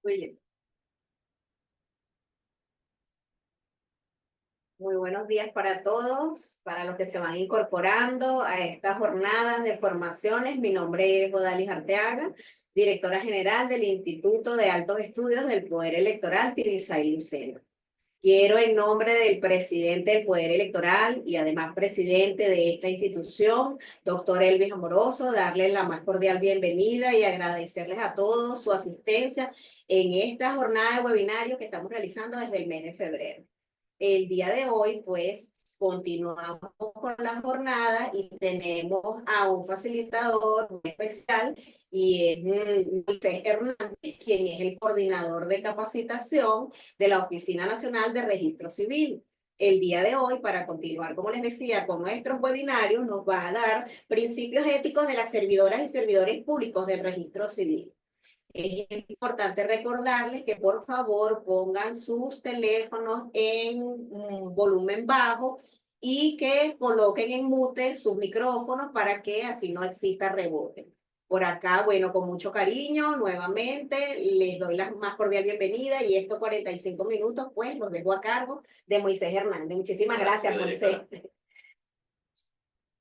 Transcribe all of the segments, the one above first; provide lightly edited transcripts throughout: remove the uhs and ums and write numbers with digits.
Oye, muy buenos días para todos, para los que se van incorporando a estas jornadas de formaciones. Mi nombre es Odalis Arteaga, directora general del Instituto de Altos Estudios del Poder Electoral, Tibisay Lucena. Quiero, en nombre del presidente del Poder Electoral y además presidente de esta institución, doctor Elvis Amoroso, darles la más cordial bienvenida y agradecerles a todos su asistencia en esta jornada de webinario que estamos realizando desde el mes de febrero. El día de hoy, pues, continuamos con la jornada y tenemos a un facilitador muy especial y es Moisés Hernández, quien es el coordinador de capacitación de la Oficina Nacional de Registro Civil. El día de hoy, para continuar, como les decía, con nuestros webinarios, nos va a dar principios éticos de las servidoras y servidores públicos del registro civil. Es importante recordarles que por favor pongan sus teléfonos en volumen bajo y que coloquen en mute sus micrófonos para que así no exista rebote. Por acá, bueno, con mucho cariño, nuevamente les doy la más cordial bienvenida y estos 45 minutos, pues, los dejo a cargo de Moisés Hernández. Muchísimas gracias, Moisés.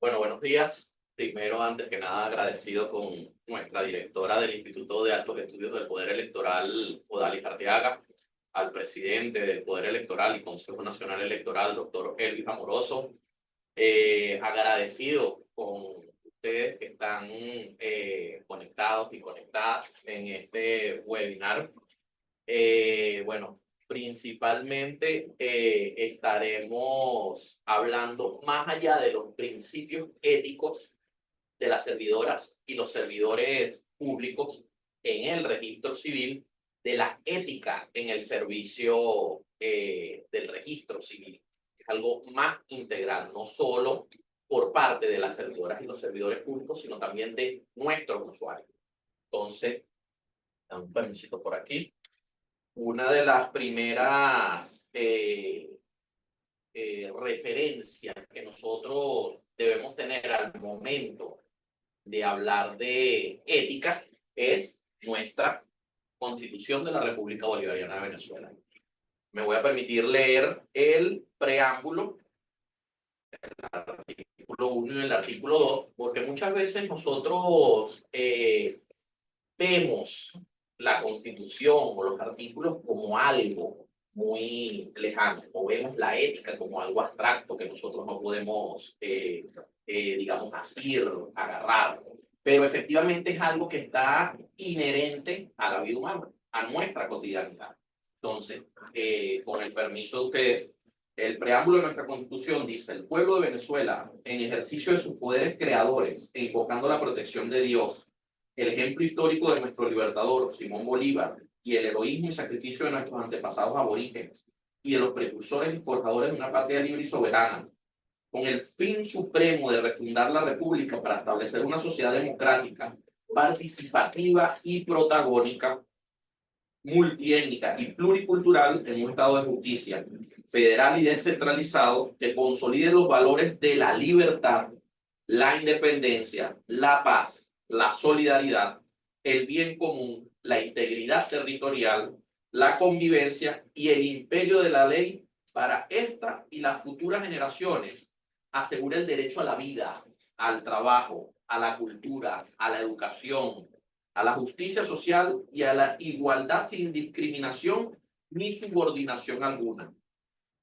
Bueno, buenos días. Primero, antes que nada, agradecido con nuestra directora del Instituto de Altos Estudios del Poder Electoral, Odalis Arteaga, al presidente del Poder Electoral y Consejo Nacional Electoral, doctor Elvis Amoroso. Agradecido con ustedes que están conectados y conectadas en este webinar. Bueno, principalmente estaremos hablando más allá de los principios éticos de las servidoras y los servidores públicos en el registro civil, de la ética en el servicio del registro civil. Es algo más integral, no solo por parte de las servidoras y los servidores públicos, sino también de nuestros usuarios. Entonces, dame un permisito por aquí. Una de las primeras referencias que nosotros debemos tener al momento de hablar de ética es nuestra Constitución de la República Bolivariana de Venezuela. Me voy a permitir leer el preámbulo, el artículo 1 y el artículo 2, porque muchas veces nosotros vemos la Constitución o los artículos como algo muy lejano, o vemos la ética como algo abstracto que nosotros no podemos, digamos así, agarrar. Pero efectivamente es algo que está inherente a la vida humana, a nuestra cotidianidad. Entonces, con el permiso de ustedes, el preámbulo de nuestra Constitución dice: el pueblo de Venezuela, en ejercicio de sus poderes creadores e invocando la protección de Dios, el ejemplo histórico de nuestro libertador Simón Bolívar y el heroísmo y sacrificio de nuestros antepasados aborígenes y de los precursores y forjadores de una patria libre y soberana, con el fin supremo de refundar la República para establecer una sociedad democrática, participativa y protagónica, multiétnica y pluricultural en un Estado de justicia, federal y descentralizado, que consolide los valores de la libertad, la independencia, la paz, la solidaridad, el bien común, la integridad territorial, la convivencia y el imperio de la ley para esta y las futuras generaciones. Asegura el derecho a la vida, al trabajo, a la cultura, a la educación, a la justicia social y a la igualdad sin discriminación ni subordinación alguna.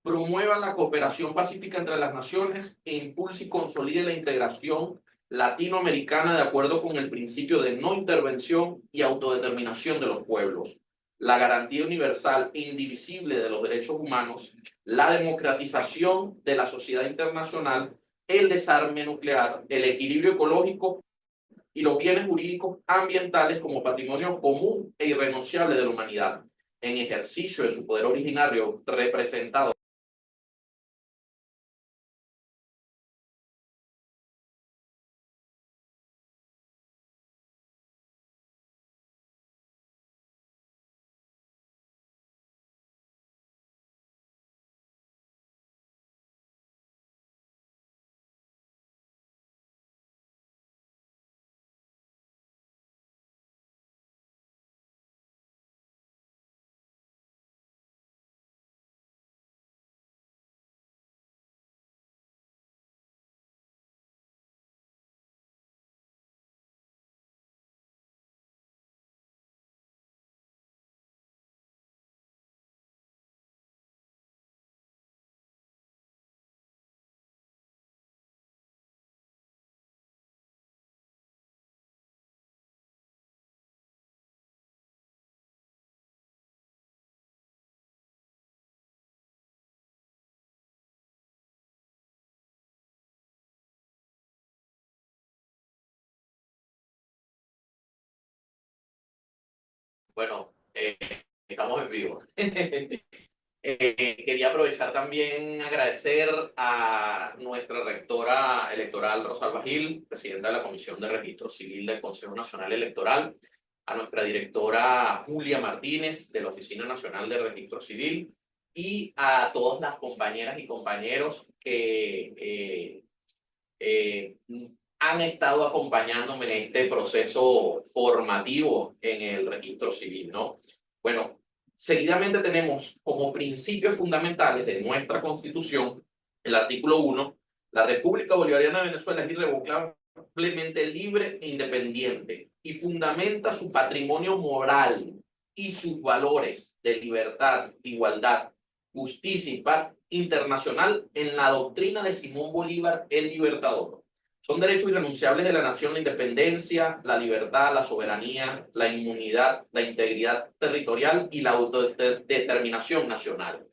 Promueva la cooperación pacífica entre las naciones e impulse y consolide la integración latinoamericana de acuerdo con el principio de no intervención y autodeterminación de los pueblos, la garantía universal e indivisible de los derechos humanos, la democratización de la sociedad internacional, el desarme nuclear, el equilibrio ecológico y los bienes jurídicos ambientales como patrimonio común e irrenunciable de la humanidad, en ejercicio de su poder originario representado Bueno, estamos en vivo. Quería aprovechar también agradecer a nuestra rectora electoral Rosalba Gil, presidenta de la Comisión de Registro Civil del Consejo Nacional Electoral, a nuestra directora Julia Martínez de la Oficina Nacional de Registro Civil y a todas las compañeras y compañeros que han estado acompañándome en este proceso formativo en el registro civil, ¿no? Bueno, seguidamente tenemos como principios fundamentales de nuestra Constitución el artículo 1: la República Bolivariana de Venezuela es irrevocablemente libre e independiente y fundamenta su patrimonio moral y sus valores de libertad, igualdad, justicia y paz internacional en la doctrina de Simón Bolívar el Libertador. Son derechos irrenunciables de la nación la independencia, la libertad, la soberanía, la inmunidad, la integridad territorial y la autodeterminación nacional.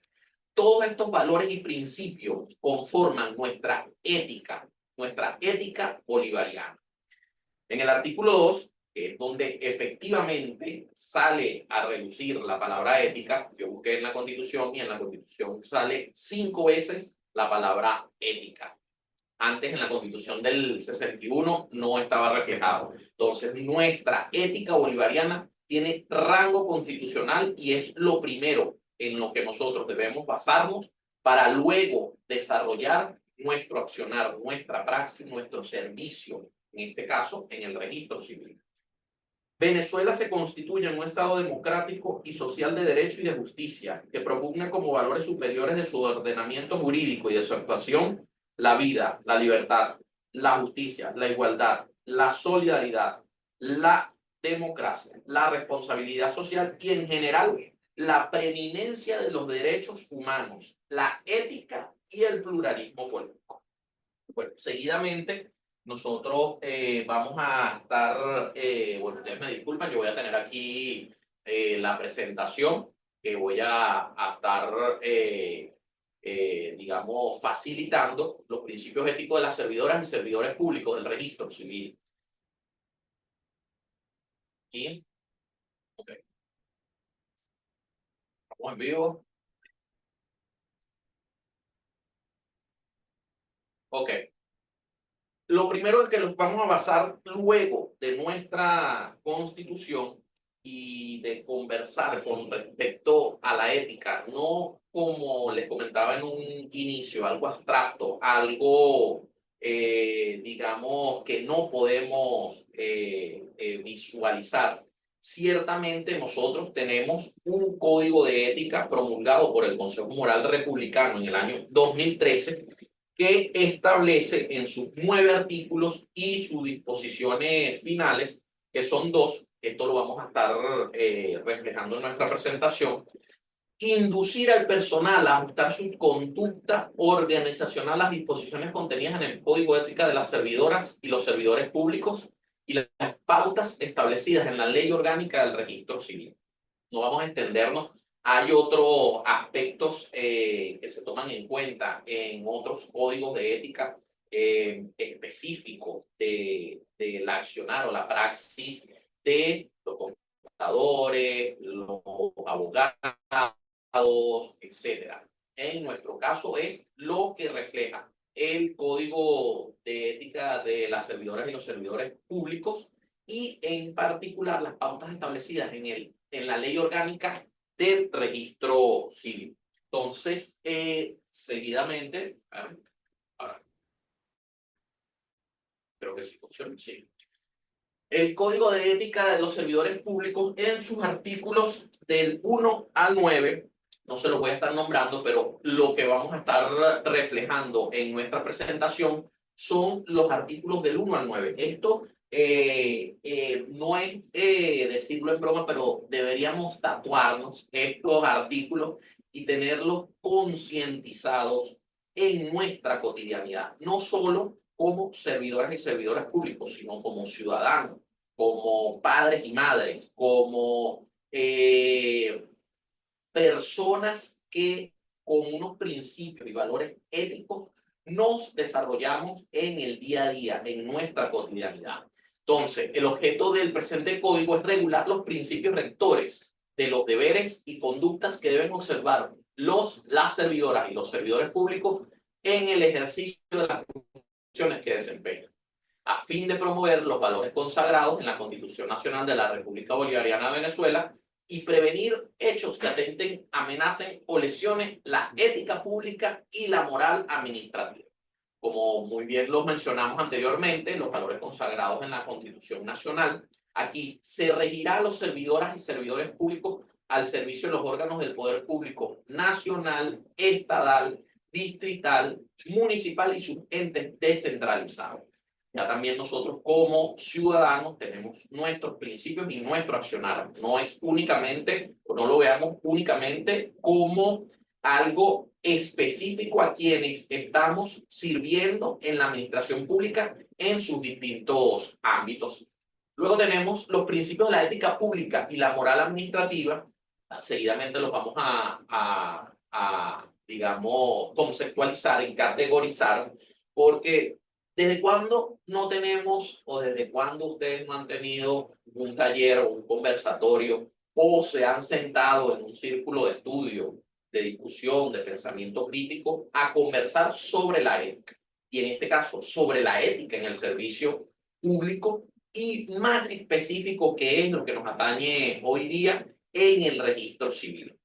Todos estos valores y principios conforman nuestra ética bolivariana. En el artículo 2, donde efectivamente sale a relucir la palabra ética, yo busqué en la Constitución y en la Constitución sale 5 veces la palabra ética. Antes en la Constitución del 61 no estaba reflejado. Entonces, nuestra ética bolivariana tiene rango constitucional y es lo primero en lo que nosotros debemos basarnos para luego desarrollar nuestro accionar, nuestra praxis, nuestro servicio, en este caso, en el registro civil. Venezuela se constituye en un Estado democrático y social de derecho y de justicia, que propugna como valores superiores de su ordenamiento jurídico y de su actuación la vida, la libertad, la justicia, la igualdad, la solidaridad, la democracia, la responsabilidad social y en general la preeminencia de los derechos humanos, la ética y el pluralismo político. Bueno, seguidamente nosotros vamos a estar, bueno, ustedes me disculpan, yo voy a tener aquí la presentación que voy a estar, digamos, facilitando los principios éticos de las servidoras y servidores públicos del registro civil. ¿Y? Ok, estamos en vivo. Ok. Lo primero es que nos vamos a basar luego de nuestra Constitución y de conversar con respecto a la ética, no como les comentaba en un inicio, algo abstracto, algo, digamos, que no podemos visualizar. Ciertamente nosotros tenemos un código de ética promulgado por el Consejo Moral Republicano en el año 2013 que establece en sus 9 artículos y sus disposiciones finales, que son 2, esto lo vamos a estar reflejando en nuestra presentación, inducir al personal a ajustar su conducta organizacional a las disposiciones contenidas en el Código de Ética de las servidoras y los servidores públicos y las pautas establecidas en la Ley Orgánica del Registro Civil. No vamos a extendernos. Hay otros aspectos que se toman en cuenta en otros códigos de ética específicos del accionar o la praxis de los contadores, los abogados, etcétera. En nuestro caso es lo que refleja el código de ética de las servidoras y los servidores públicos y en particular las pautas establecidas en la ley orgánica del registro civil. Entonces, seguidamente, ahora, creo que sí funciona, sí. El Código de Ética de los Servidores Públicos en sus artículos del 1 al 9, no se los voy a estar nombrando, pero lo que vamos a estar reflejando en nuestra presentación son los artículos del 1 al 9. Esto no es decirlo en broma, pero deberíamos tatuarnos estos artículos y tenerlos concientizados en nuestra cotidianidad, no solo como servidores y servidoras públicos, sino como ciudadanos, como padres y madres, como personas que con unos principios y valores éticos nos desarrollamos en el día a día, en nuestra cotidianidad. Entonces, el objeto del presente código es regular los principios rectores de los deberes y conductas que deben observar las servidoras y los servidores públicos en el ejercicio de las funciones que desempeñan, a fin de promover los valores consagrados en la Constitución Nacional de la República Bolivariana de Venezuela y prevenir hechos que atenten, amenacen o lesionen la ética pública y la moral administrativa. Como muy bien los mencionamos anteriormente, los valores consagrados en la Constitución Nacional, aquí se regirá a los servidoras y servidores públicos al servicio de los órganos del poder público nacional, estatal, distrital, municipal y sus entes descentralizados. Ya también nosotros como ciudadanos tenemos nuestros principios y nuestro accionar. No es únicamente, o no lo veamos únicamente como algo específico a quienes estamos sirviendo en la administración pública en sus distintos ámbitos. Luego tenemos los principios de la ética pública y la moral administrativa. Seguidamente los vamos digamos, conceptualizar y categorizar, porque ¿desde cuándo no tenemos o desde cuándo ustedes no han tenido un taller o un conversatorio o se han sentado en un círculo de estudio, de discusión, de pensamiento crítico a conversar sobre la ética? Y en este caso, sobre la ética en el servicio público y más específico, que es lo que nos atañe hoy día en el registro civil.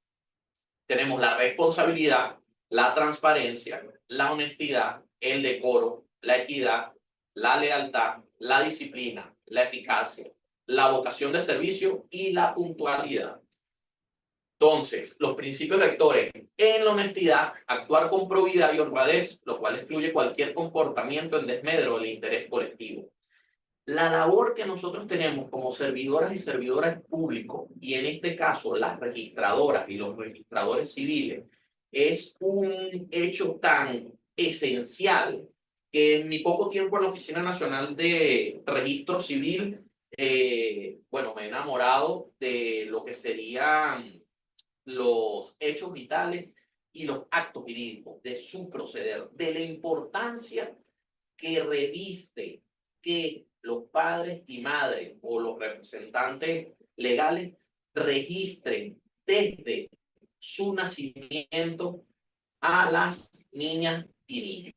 Tenemos la responsabilidad, la transparencia, la honestidad, el decoro, la equidad, la lealtad, la disciplina, la eficacia, la vocación de servicio y la puntualidad. Entonces, los principios rectores en la honestidad, actuar con probidad y honradez, lo cual excluye cualquier comportamiento en desmedro del interés colectivo. La labor que nosotros tenemos como servidoras y servidores públicos, y en este caso las registradoras y los registradores civiles, es un hecho tan esencial que en mi poco tiempo en la Oficina Nacional de Registro Civil, bueno, me he enamorado de lo que serían los hechos vitales y los actos jurídicos, de su proceder, de la importancia que reviste que los padres y madres o los representantes legales registren desde su nacimiento a las niñas y niños.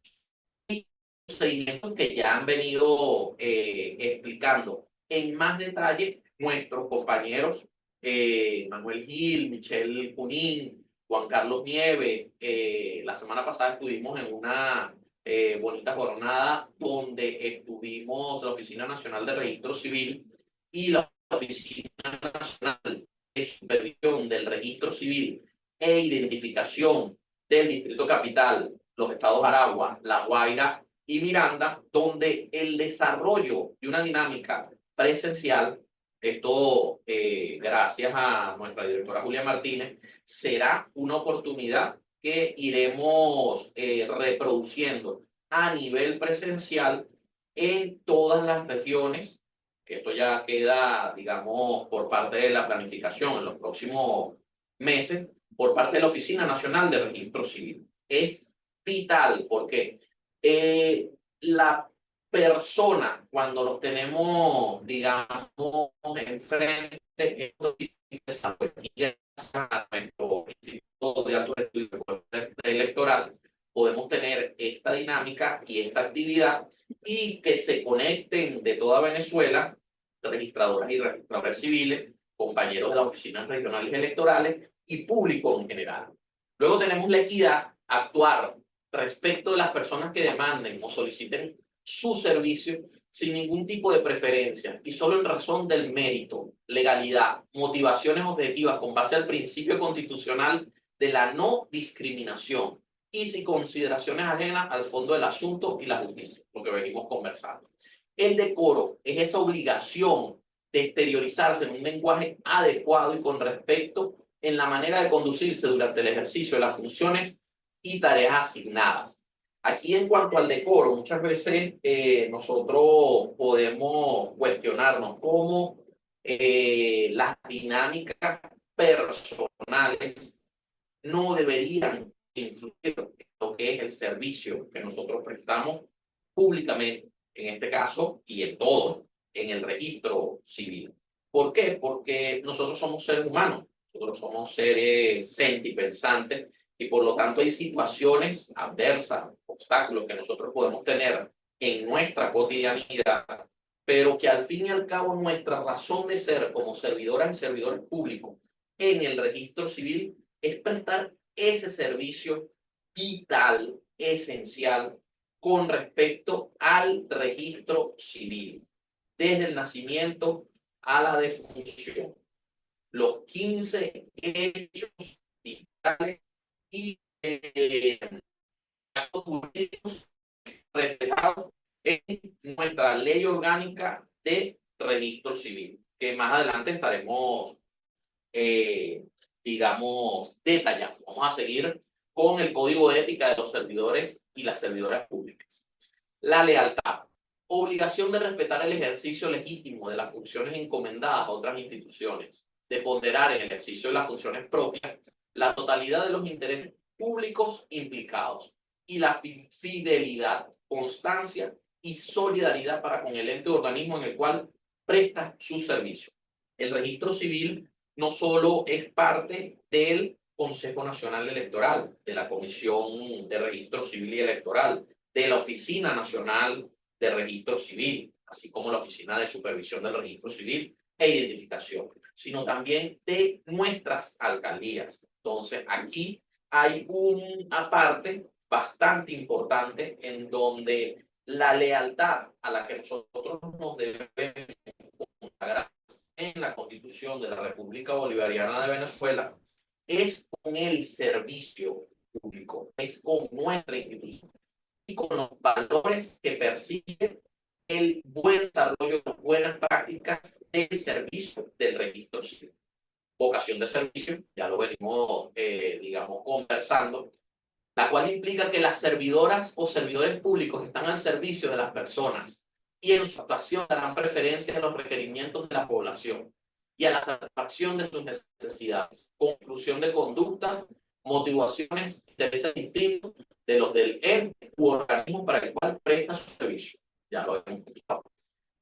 Y procedimientos que ya han venido explicando en más detalle nuestros compañeros Manuel Gil, Michelle Junín, Juan Carlos Nieves. La semana pasada estuvimos en una bonita jornada donde estuvimos la Oficina Nacional de Registro Civil y la Oficina Nacional de Supervisión del Registro Civil e Identificación del Distrito Capital, los estados Aragua, La Guaira y Miranda, donde el desarrollo de una dinámica presencial, esto gracias a nuestra directora Julia Martínez, será una oportunidad que iremos reproduciendo a nivel presencial en todas las regiones. Esto ya queda, digamos, por parte de la planificación en los próximos meses, por parte de la Oficina Nacional de Registro Civil. Es vital porque la persona, cuando los tenemos, digamos, enfrente, de alto estudio electoral, podemos tener esta dinámica y esta actividad y que se conecten de toda Venezuela, registradoras y registradores civiles, compañeros de las oficinas regionales electorales y público en general. Luego tenemos la equidad, actuar respecto de las personas que demanden o soliciten su servicio sin ningún tipo de preferencia y solo en razón del mérito, legalidad, motivaciones objetivas con base al principio constitucional de la no discriminación y sin consideraciones ajenas al fondo del asunto y la justicia, lo que venimos conversando. El decoro es esa obligación de exteriorizarse en un lenguaje adecuado y con respeto en la manera de conducirse durante el ejercicio de las funciones y tareas asignadas. Aquí en cuanto al decoro, muchas veces nosotros podemos cuestionarnos cómo las dinámicas personales no deberían influir en lo que es el servicio que nosotros prestamos públicamente, en este caso, y en todos en el registro civil. ¿Por qué? Porque nosotros somos seres humanos, nosotros somos seres sentipensantes y por lo tanto hay situaciones adversas, obstáculos que nosotros podemos tener en nuestra cotidianidad, pero que al fin y al cabo nuestra razón de ser como servidoras y servidores públicos en el registro civil es prestar ese servicio vital, esencial, con respecto al registro civil, desde el nacimiento a la defunción. Los 15 hechos vitales y actos jurídicos reflejados en nuestra ley orgánica de registro civil, que más adelante estaremos, digamos, detallando. Vamos a seguir con el código de ética de los servidores y las servidoras públicas. La lealtad. Obligación de respetar el ejercicio legítimo de las funciones encomendadas a otras instituciones, de ponderar en el ejercicio de las funciones propias la totalidad de los intereses públicos implicados y la fidelidad, constancia y solidaridad para con el ente o organismo en el cual presta su servicio. El registro civil no solo es parte del Consejo Nacional Electoral, de la Comisión de Registro Civil y Electoral, de la Oficina Nacional de Registro Civil, así como la Oficina de Supervisión del Registro Civil e Identificación, sino también de nuestras alcaldías. Entonces, aquí hay una parte bastante importante en donde la lealtad a la que nosotros nos debemos consagrar en la Constitución de la República Bolivariana de Venezuela es con el servicio público, es con nuestra institución y con los valores que persiguen el buen desarrollo, las buenas prácticas del servicio del registro civil. Vocación de servicio, ya lo venimos, digamos, conversando, la cual implica que las servidoras o servidores públicos están al servicio de las personas y en su actuación darán preferencia a los requerimientos de la población y a la satisfacción de sus necesidades, conclusión de conductas, motivaciones, intereses distintos de los del ente u organismo para el cual presta su servicio. Ya lo hemos comentado.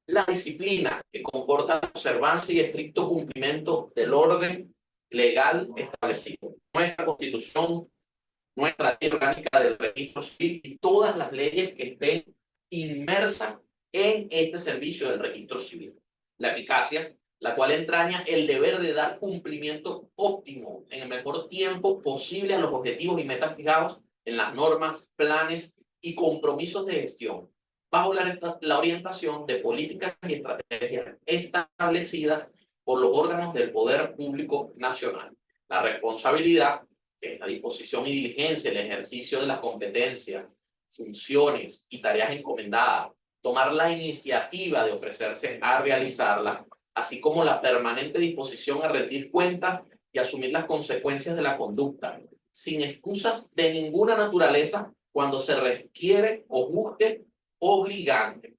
La disciplina, que comporta la observancia y estricto cumplimiento del orden legal establecido. Nuestra Constitución, nuestra ley orgánica del registro civil y todas las leyes que estén inmersas en este servicio del registro civil. La eficacia, la cual entraña el deber de dar cumplimiento óptimo en el mejor tiempo posible a los objetivos y metas fijados en las normas, planes y compromisos de gestión, bajo la orientación de políticas y estrategias establecidas por los órganos del poder público nacional. La responsabilidad, que es la disposición y diligencia, el ejercicio de las competencias, funciones y tareas encomendadas, tomar la iniciativa de ofrecerse a realizarlas, así como la permanente disposición a rendir cuentas y asumir las consecuencias de la conducta, sin excusas de ninguna naturaleza cuando se requiere o busque obligante.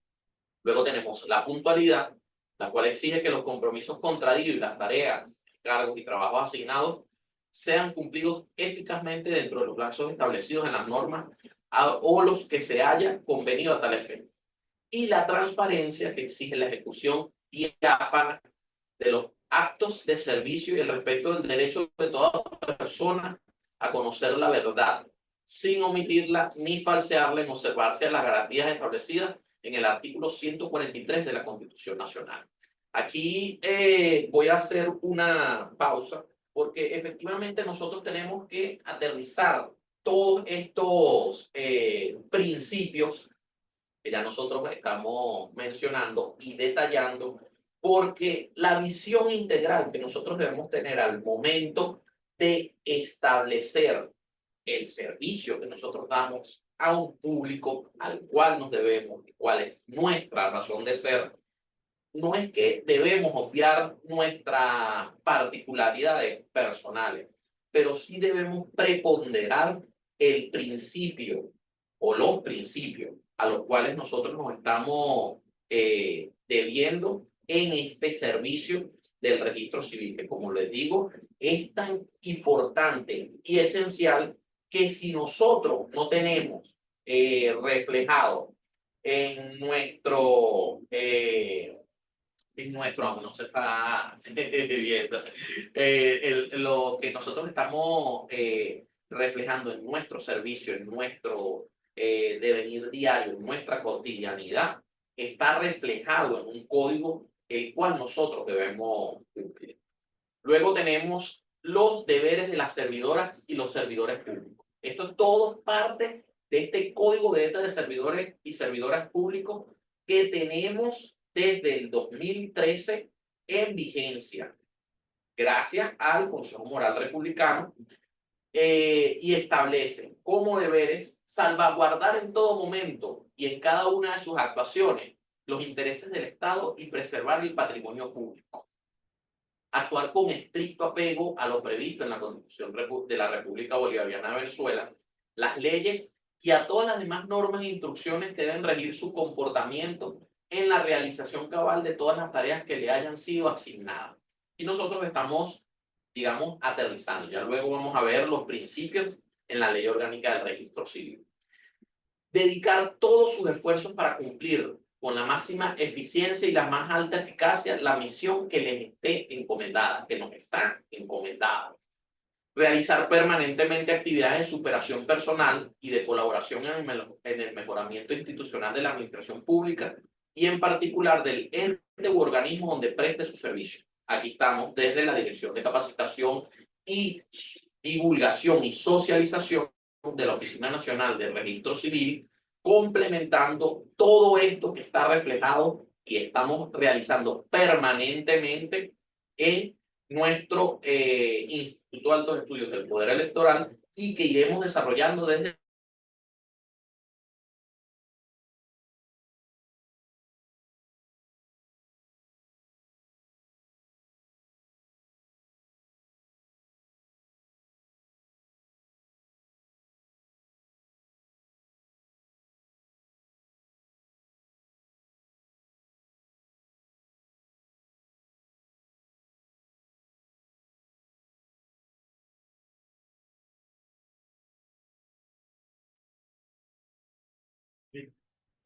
Luego tenemos la puntualidad, la cual exige que los compromisos contraídos y las tareas, cargos y trabajos asignados sean cumplidos eficazmente dentro de los plazos establecidos en las normas o los que se haya convenido a tal efecto. Y la transparencia, que exige la ejecución diáfana de los actos de servicio y el respeto del derecho de toda persona a conocer la verdad, sin omitirla ni falsearla en observarse a las garantías establecidas en el artículo 143 de la Constitución Nacional. Aquí voy a hacer una pausa porque efectivamente nosotros tenemos que aterrizar todos estos principios que ya nosotros estamos mencionando y detallando, porque la visión integral que nosotros debemos tener al momento de establecer el servicio que nosotros damos a un público al cual nos debemos, cuál es nuestra razón de ser, no es que debemos obviar nuestras particularidades personales, pero sí debemos preponderar el principio o los principios a los cuales nosotros nos estamos debiendo en este servicio del registro civil, que como les digo, es tan importante y esencial que si nosotros no tenemos reflejado en nuestro en nuestro, aún no se está viendo, lo que nosotros estamos reflejando en nuestro servicio, en nuestro devenir diario, en nuestra cotidianidad, está reflejado en un código el cual nosotros debemos cumplir. Luego tenemos los deberes de las servidoras y los servidores públicos. Esto todo es parte de este código de ética de servidores y servidoras públicos que tenemos desde el 2013 en vigencia, gracias al Consejo Moral Republicano, y establece como deberes salvaguardar en todo momento y en cada una de sus actuaciones los intereses del Estado y preservar el patrimonio público. Actuar con estricto apego a lo previsto en la Constitución de la República Bolivariana de Venezuela, las leyes y a todas las demás normas e instrucciones que deben regir su comportamiento en la realización cabal de todas las tareas que le hayan sido asignadas. Y nosotros estamos, digamos, aterrizando. Ya luego vamos a ver los principios en la Ley Orgánica del Registro Civil. Dedicar todos sus esfuerzos para cumplir con la máxima eficiencia y la más alta eficacia la misión que les esté encomendada, que nos está encomendada. Realizar permanentemente actividades de superación personal y de colaboración en el mejoramiento institucional de la administración pública y en particular del ente u organismo donde preste su servicio. Aquí estamos desde la Dirección de Capacitación y Divulgación y Socialización de la Oficina Nacional de Registro Civil, complementando todo esto que está reflejado y estamos realizando permanentemente en nuestro Instituto de Altos Estudios del Poder Electoral y que iremos desarrollando desde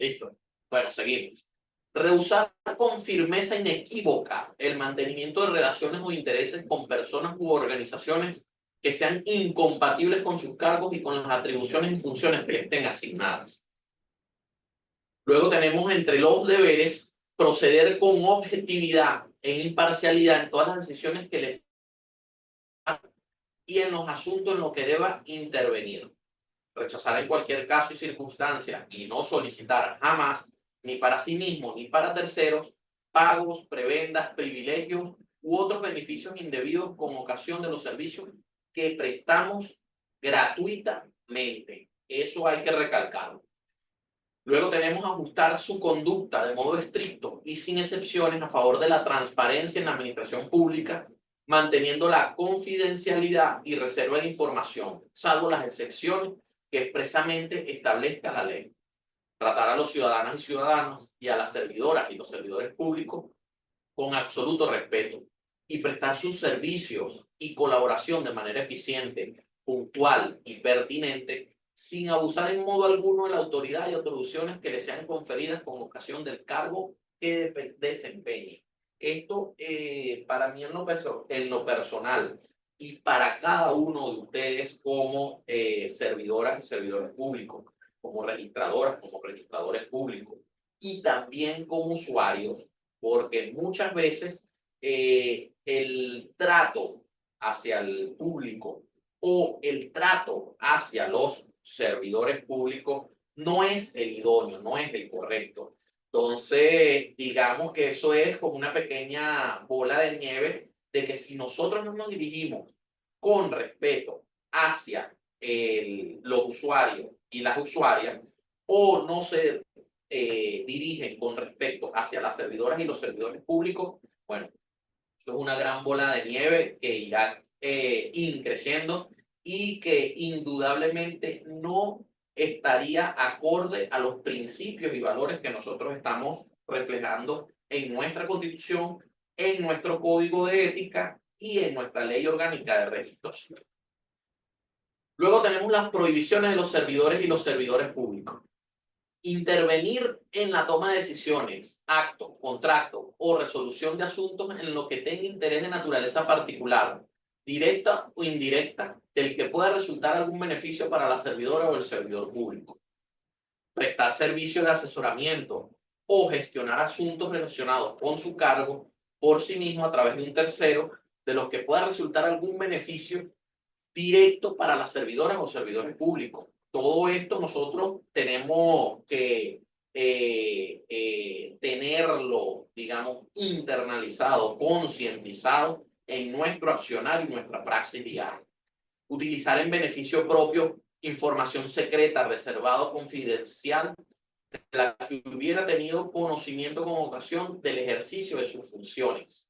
Listo. Bueno, seguimos. Rehusar con firmeza inequívoca el mantenimiento de relaciones o intereses con personas u organizaciones que sean incompatibles con sus cargos y con las atribuciones y funciones que les estén asignadas. Luego tenemos entre los deberes proceder con objetividad e imparcialidad en todas las decisiones que les y en los asuntos en los que deba intervenir. Rechazar en cualquier caso y circunstancia y no solicitar jamás, ni para sí mismo ni para terceros, pagos, prebendas, privilegios u otros beneficios indebidos con ocasión de los servicios que prestamos gratuitamente. Eso hay que recalcarlo. Luego tenemos ajustar su conducta de modo estricto y sin excepciones a favor de la transparencia en la administración pública, manteniendo la confidencialidad y reserva de información, salvo las excepciones que expresamente establezca la ley. Tratar a los ciudadanos y ciudadanos y a las servidoras y los servidores públicos con absoluto respeto y prestar sus servicios y colaboración de manera eficiente, puntual y pertinente, sin abusar en modo alguno de la autoridad y atribuciones que le sean conferidas con ocasión del cargo que desempeñe. Esto para mí en lo personal y para cada uno de ustedes como servidoras y servidores públicos, como registradoras, como registradores públicos y también como usuarios, porque muchas veces el trato hacia el público o el trato hacia los servidores públicos no es el idóneo, no es el correcto. Entonces, digamos que eso es como una pequeña bola de nieve de que si nosotros no nos dirigimos con respeto hacia los usuarios y las usuarias, o no se dirigen con respecto hacia las servidoras y los servidores públicos, bueno, eso es una gran bola de nieve que irá creciendo y que indudablemente no estaría acorde a los principios y valores que nosotros estamos reflejando en nuestra Constitución, en nuestro Código de Ética y en nuestra Ley Orgánica de Registro Civil. Luego tenemos las prohibiciones de los servidores y los servidores públicos. Intervenir en la toma de decisiones, acto, contrato o resolución de asuntos en lo que tenga interés de naturaleza particular, directa o indirecta, del que pueda resultar algún beneficio para la servidora o el servidor público. Prestar servicios de asesoramiento o gestionar asuntos relacionados con su cargo por sí mismo a través de un tercero, de los que pueda resultar algún beneficio directo para las servidoras o servidores públicos. Todo esto nosotros tenemos que tenerlo, digamos, internalizado, concientizado en nuestro accionar y nuestra praxis diaria. Utilizar en beneficio propio información secreta, reservada o confidencial, de la que hubiera tenido conocimiento con ocasión del ejercicio de sus funciones.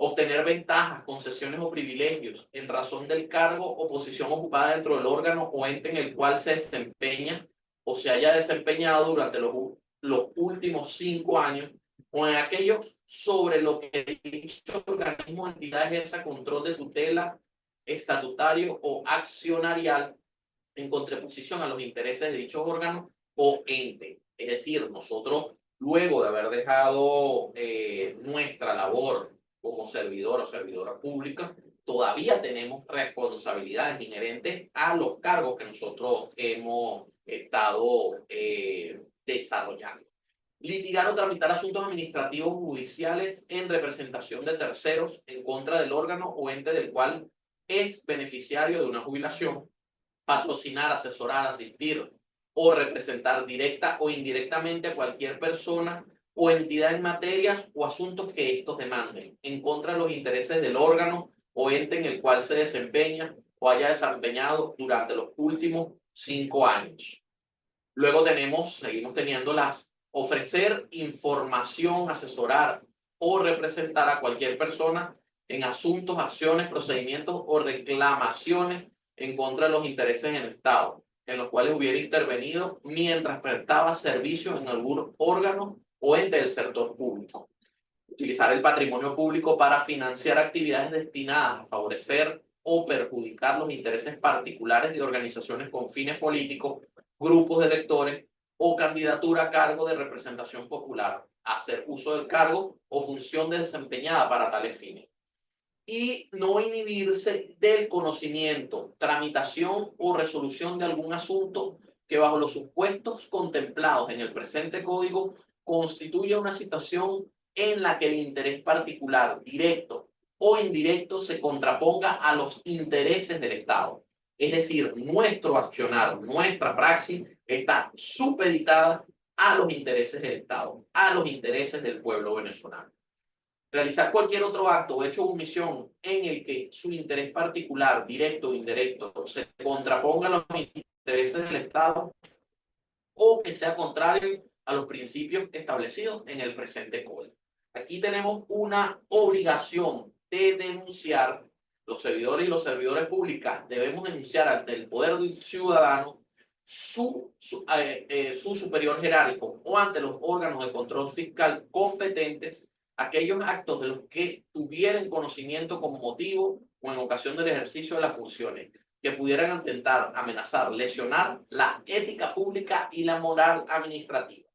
Obtener ventajas, concesiones o privilegios en razón del cargo o posición ocupada dentro del órgano o ente en el cual se desempeña o se haya desempeñado durante los últimos 5 años, o en aquellos sobre lo que dicho organismo o entidad ejerza control de tutela estatutario o accionarial en contraposición a los intereses de dichos órganos o ente. Es decir, nosotros, luego de haber dejado nuestra labor como servidor o servidora pública, todavía tenemos responsabilidades inherentes a los cargos que nosotros hemos estado desarrollando. Litigar o tramitar asuntos administrativos judiciales en representación de terceros en contra del órgano o ente del cual es beneficiario de una jubilación. Patrocinar, asesorar, asistir o representar directa o indirectamente a cualquier persona o entidad en materias o asuntos que estos demanden, en contra de los intereses del órgano o ente en el cual se desempeña o haya desempeñado durante los últimos 5 años. Luego seguimos teniendo ofrecer información, asesorar o representar a cualquier persona en asuntos, acciones, procedimientos o reclamaciones en contra de los intereses en el Estado, en los cuales hubiera intervenido mientras prestaba servicio en algún órgano o ente del sector público. Utilizar el patrimonio público para financiar actividades destinadas a favorecer o perjudicar los intereses particulares de organizaciones con fines políticos, grupos de electores o candidatura a cargo de representación popular, hacer uso del cargo o función desempeñada para tales fines. Y no inhibirse del conocimiento, tramitación o resolución de algún asunto que bajo los supuestos contemplados en el presente código constituya una situación en la que el interés particular, directo o indirecto, se contraponga a los intereses del Estado. Es decir, nuestro accionar, nuestra praxis está supeditada a los intereses del Estado, a los intereses del pueblo venezolano. Realizar cualquier otro acto o hecho o omisión en el que su interés particular, directo o indirecto, se contraponga a los intereses del Estado o que sea contrario a los principios establecidos en el presente código. Aquí tenemos una obligación de denunciar. Los servidores y los servidores públicos debemos denunciar ante el poder del ciudadano su superior jerárquico o ante los órganos de control fiscal competentes aquellos actos de los que tuvieran conocimiento como motivo o en ocasión del ejercicio de las funciones que pudieran atentar, amenazar, lesionar la ética pública y la moral administrativa.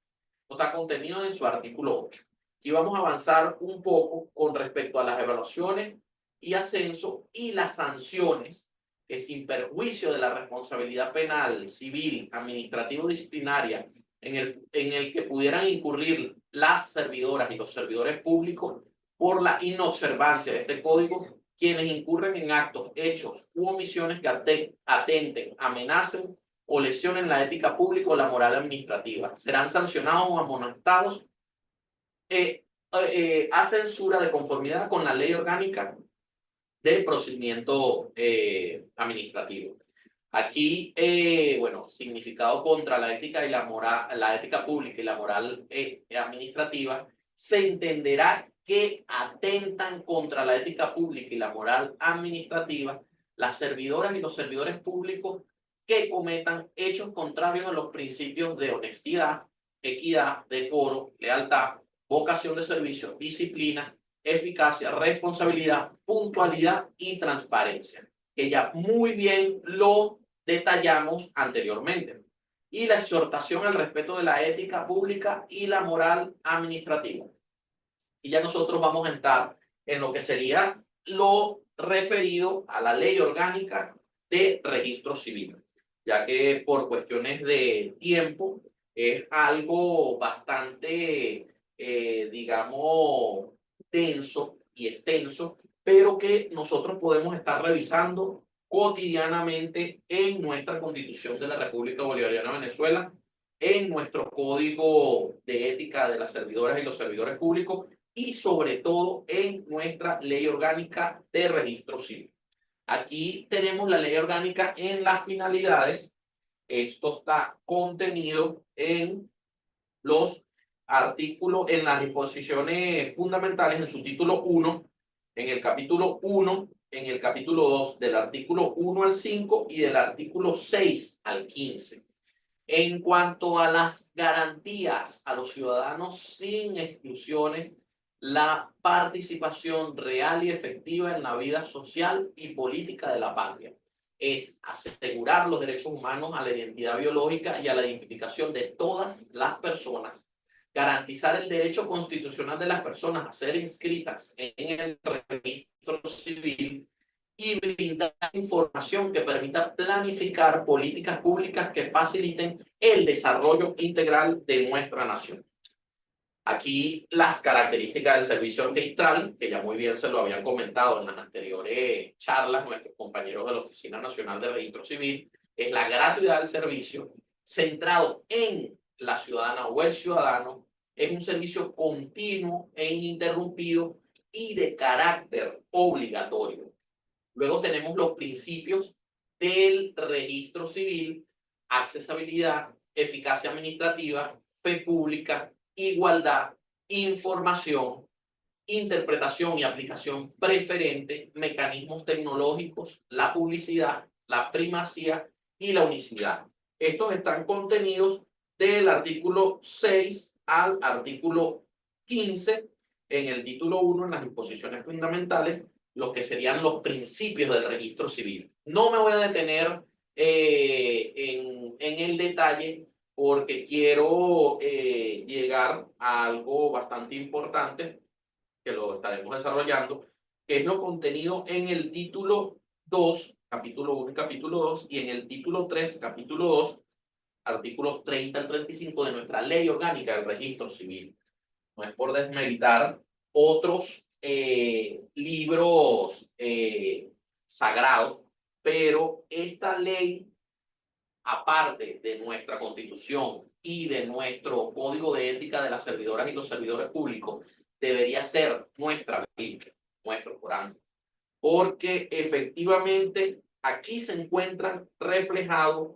Esto está contenido en su artículo 8. Aquí vamos a avanzar un poco con respecto a las evaluaciones y ascenso y las sanciones que, sin perjuicio de la responsabilidad penal, civil, administrativo, disciplinaria en el que pudieran incurrir las servidoras y los servidores públicos por la inobservancia de este código, quienes incurren en actos, hechos u omisiones que atenten, amenacen o lesionen la ética pública o la moral administrativa. Serán sancionados o amonestados a censura de conformidad con la ley orgánica del procedimiento administrativo. Aquí, bueno, significado contra la ética y la moral, la ética pública y la moral administrativa, se entenderá que atentan contra la ética pública y la moral administrativa las servidoras y los servidores públicos que cometan hechos contrarios a los principios de honestidad, equidad, decoro, lealtad, vocación de servicio, disciplina, eficacia, responsabilidad, puntualidad y transparencia, que ya muy bien lo detallamos anteriormente. y la exhortación al respeto de la ética pública y la moral administrativa. Y ya nosotros vamos a entrar en lo que sería lo referido a la ley orgánica de registro civil, ya que por cuestiones de tiempo es algo bastante, digamos, denso y extenso, pero que nosotros podemos estar revisando cotidianamente en nuestra Constitución de la República Bolivariana de Venezuela, en nuestro Código de Ética de las Servidoras y los Servidores Públicos y sobre todo en nuestra Ley Orgánica de Registro Civil. Aquí tenemos la Ley Orgánica en las finalidades. Esto está contenido en los artículos, en las disposiciones fundamentales, en su título 1, en el capítulo 1, en el capítulo 2, del artículo 1 al 5 y del artículo 6 al 15. En cuanto a las garantías a los ciudadanos sin exclusiones, la participación real y efectiva en la vida social y política de la patria es asegurar los derechos humanos a la identidad biológica y a la identificación de todas las personas, garantizar el derecho constitucional de las personas a ser inscritas en el registro civil y brindar información que permita planificar políticas públicas que faciliten el desarrollo integral de nuestra nación. Aquí las características del servicio registral, que ya muy bien se lo habían comentado en las anteriores charlas nuestros compañeros de la Oficina Nacional de Registro Civil, es la gratuidad del servicio, centrado en la ciudadana o el ciudadano, es un servicio continuo e ininterrumpido y de carácter obligatorio. Luego tenemos los principios del registro civil: accesibilidad, eficacia administrativa, fe pública, igualdad, información, interpretación y aplicación preferente, mecanismos tecnológicos, la publicidad, la primacía y la unicidad. Estos están contenidos del artículo 6 al artículo 15 en el título 1, en las disposiciones fundamentales, los que serían los principios del registro civil. No me voy a detener en el detalle porque quiero llegar a algo bastante importante que lo estaremos desarrollando, que es lo contenido en el título 2, capítulo 1 y capítulo 2, y en el título 3, capítulo 2, artículos 30 al 35 de nuestra Ley Orgánica del Registro Civil. No es por desmeritar otros libros sagrados, pero esta ley, aparte de nuestra Constitución y de nuestro Código de Ética de las Servidoras y los Servidores Públicos, debería ser nuestra Biblia, nuestro Corán, porque efectivamente aquí se encuentran reflejados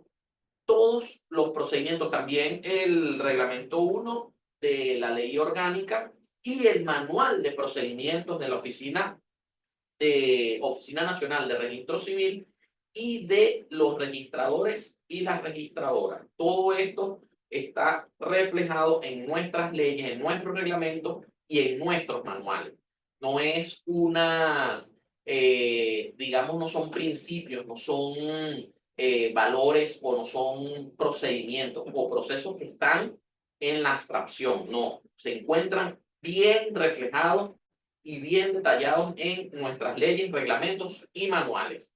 todos los procedimientos, también el reglamento 1 de la ley orgánica y el manual de procedimientos de la Oficina Nacional de Registro Civil y de los registradores y las registradoras. Todo esto está reflejado en nuestras leyes, en nuestros reglamentos y en nuestros manuales. No es una, digamos, no son principios, no son valores o no son procedimientos o procesos que están en la abstracción, no, se encuentran bien reflejados y bien detallados en nuestras leyes, reglamentos y manuales.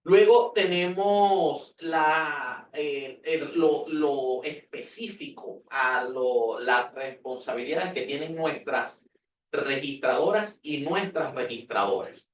Luego tenemos lo específico a las responsabilidades que tienen nuestras registradoras y nuestras registradores.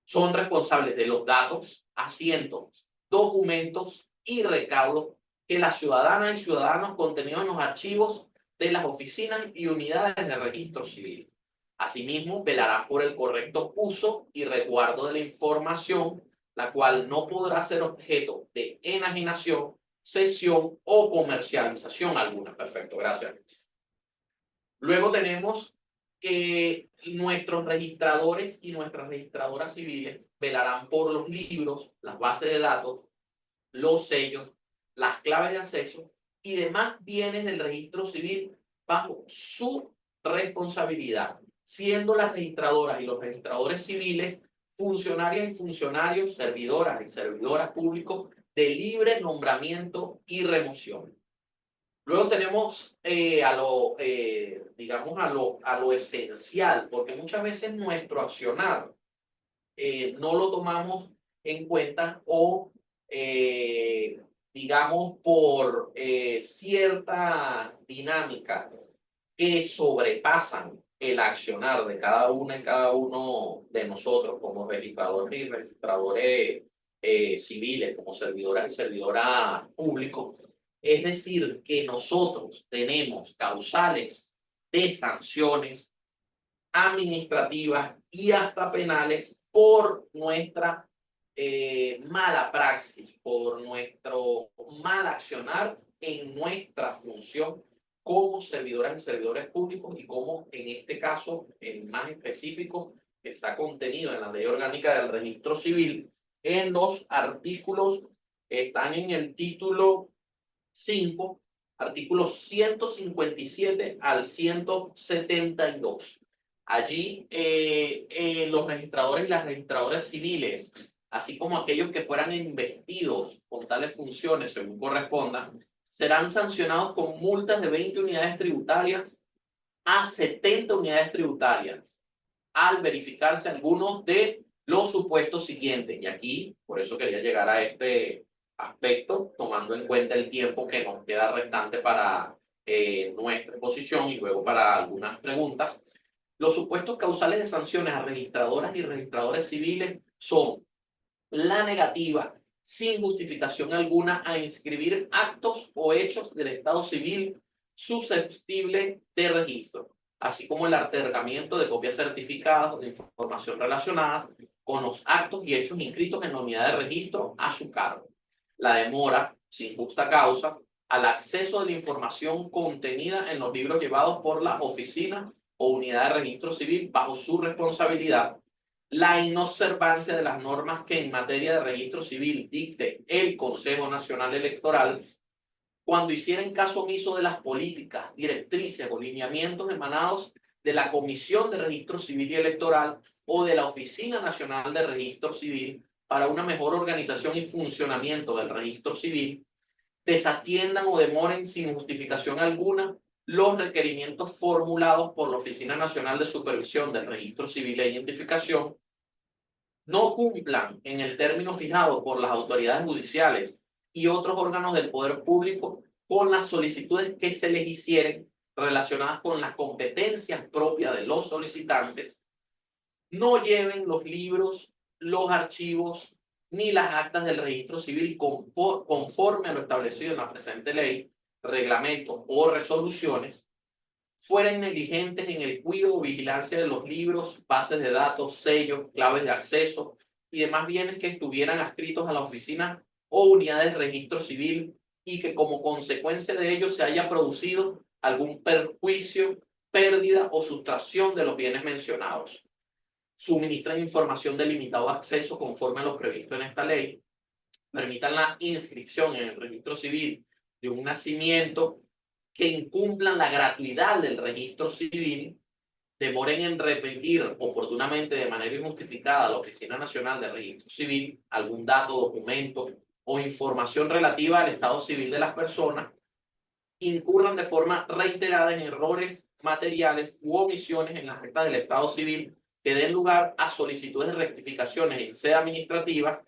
Son responsables de los datos, asientos, documentos y recaudos que las ciudadanas y ciudadanos contenidos en los archivos de las oficinas y unidades de registro civil. Asimismo, velarán por el correcto uso y resguardo de la información, la cual no podrá ser objeto de enajenación, cesión o comercialización alguna. Perfecto, gracias. Luego tenemos que nuestros registradores y nuestras registradoras civiles velarán por los libros, las bases de datos, los sellos, las claves de acceso y demás bienes del registro civil bajo su responsabilidad, siendo las registradoras y los registradores civiles funcionarias y funcionarios, servidoras y servidoras públicos de libre nombramiento y remoción. Luego tenemos digamos, a lo esencial, porque muchas veces nuestro accionar no lo tomamos en cuenta o, digamos, por cierta dinámica que sobrepasan el accionar de cada una y cada uno de nosotros como registradores y registradores civiles, como servidoras y servidoras públicos. Es decir, que nosotros tenemos causales de sanciones administrativas y hasta penales por nuestra mala praxis, por nuestro mal accionar en nuestra función como servidoras y servidores públicos, y como en este caso, el más específico, está contenido en la Ley Orgánica del Registro Civil, en los artículos, están en el título 5, artículos 157 al 172. Allí los registradores y las registradoras civiles, así como aquellos que fueran investidos con tales funciones según correspondan, serán sancionados con multas de 20 unidades tributarias a 70 unidades tributarias al verificarse algunos de los supuestos siguientes. Y aquí, por eso quería llegar a este aspecto, tomando en cuenta el tiempo que nos queda restante para nuestra exposición y luego para algunas preguntas. Los supuestos causales de sanciones a registradoras y registradores civiles son la negativa, sin justificación alguna, a inscribir actos o hechos del Estado civil susceptible de registro, así como el altercamiento de copias certificadas o de información relacionada con los actos y hechos inscritos en la unidad de registro a su cargo. La demora, sin justa causa, al acceso de la información contenida en los libros llevados por la oficina o unidad de registro civil bajo su responsabilidad, la inobservancia de las normas que en materia de registro civil dicte el Consejo Nacional Electoral, cuando hicieren caso omiso de las políticas, directrices o lineamientos emanados de la Comisión de Registro Civil y Electoral o de la Oficina Nacional de Registro Civil para una mejor organización y funcionamiento del registro civil, desatiendan o demoren sin justificación alguna los requerimientos formulados por la Oficina Nacional de Supervisión del Registro Civil e Identificación, no cumplan en el término fijado por las autoridades judiciales y otros órganos del poder público con las solicitudes que se les hicieren relacionadas con las competencias propias de los solicitantes, no lleven los libros, los archivos ni las actas del registro civil conforme a lo establecido en la presente ley, reglamento o resoluciones, fueran negligentes en el cuidado o vigilancia de los libros, bases de datos, sellos, claves de acceso y demás bienes que estuvieran adscritos a la oficina o unidades de registro civil, y que como consecuencia de ello se haya producido algún perjuicio, pérdida o sustracción de los bienes mencionados. Suministran información de limitado acceso conforme a lo previsto en esta ley. Permitan la inscripción en el registro civil de un nacimiento, que incumplan la gratuidad del registro civil, demoren en repetir oportunamente de manera injustificada a la Oficina Nacional de Registro Civil algún dato, documento o información relativa al estado civil de las personas, incurran de forma reiterada en errores materiales u omisiones en las actas del estado civil que den lugar a solicitudes de rectificaciones en sede administrativa,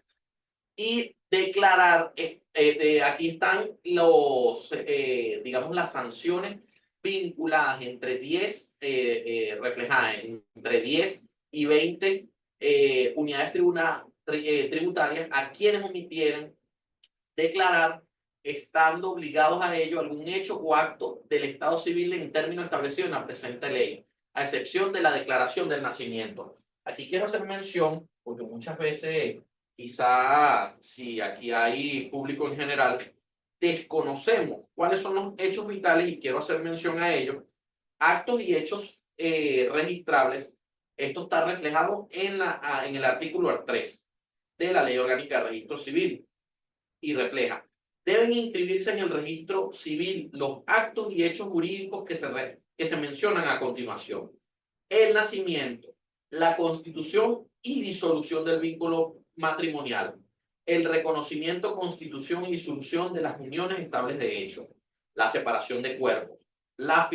y declarar, aquí están los, digamos, las sanciones vinculadas entre 10, reflejadas entre 10 y 20 unidades tributarias a quienes omitieran declarar, estando obligados a ello, algún hecho o acto del estado civil en términos establecidos en la presente ley, a excepción de la declaración del nacimiento. Aquí quiero hacer mención, porque muchas veces, quizá si aquí hay público en general, desconocemos cuáles son los hechos vitales, y quiero hacer mención a ellos. Actos y hechos registrables. Esto está reflejado en el artículo 3 de la Ley Orgánica de Registro Civil, y refleja: deben inscribirse en el registro civil los actos y hechos jurídicos que se mencionan a continuación: el nacimiento, la constitución y disolución del vínculo matrimonial, el reconocimiento, constitución y disolución de las uniones estables de hecho, la separación de cuerpos, la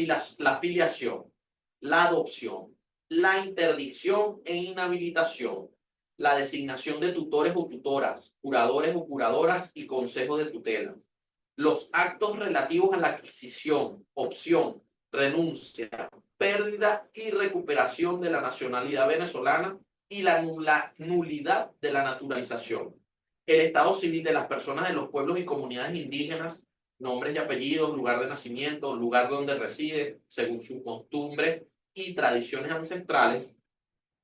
filiación, la adopción, la interdicción e inhabilitación, la designación de tutores o tutoras, curadores o curadoras y consejos de tutela, los actos relativos a la adquisición, opción, renuncia, pérdida y recuperación de la nacionalidad venezolana y la nulidad de la naturalización, el estado civil de las personas de los pueblos y comunidades indígenas, nombres y apellidos, lugar de nacimiento, lugar donde reside, según sus costumbres y tradiciones ancestrales,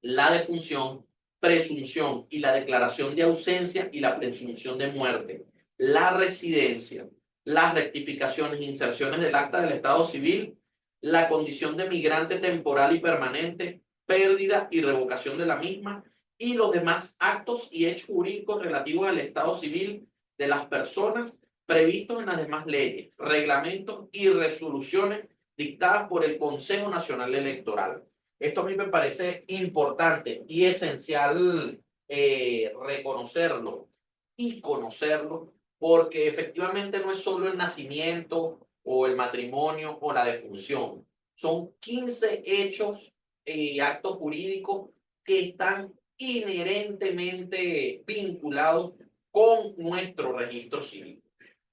la defunción, presunción y la declaración de ausencia y la presunción de muerte, la residencia, las rectificaciones e inserciones del acta del Estado civil, la condición de migrante temporal y permanente, pérdida y revocación de la misma y los demás actos y hechos jurídicos relativos al Estado civil de las personas previstos en las demás leyes, reglamentos y resoluciones dictadas por el Consejo Nacional Electoral. Esto a mí me parece importante y esencial reconocerlo y conocerlo, porque efectivamente no es solo el nacimiento o el matrimonio o la defunción. Son 15 hechos y actos jurídicos que están inherentemente vinculados con nuestro registro civil.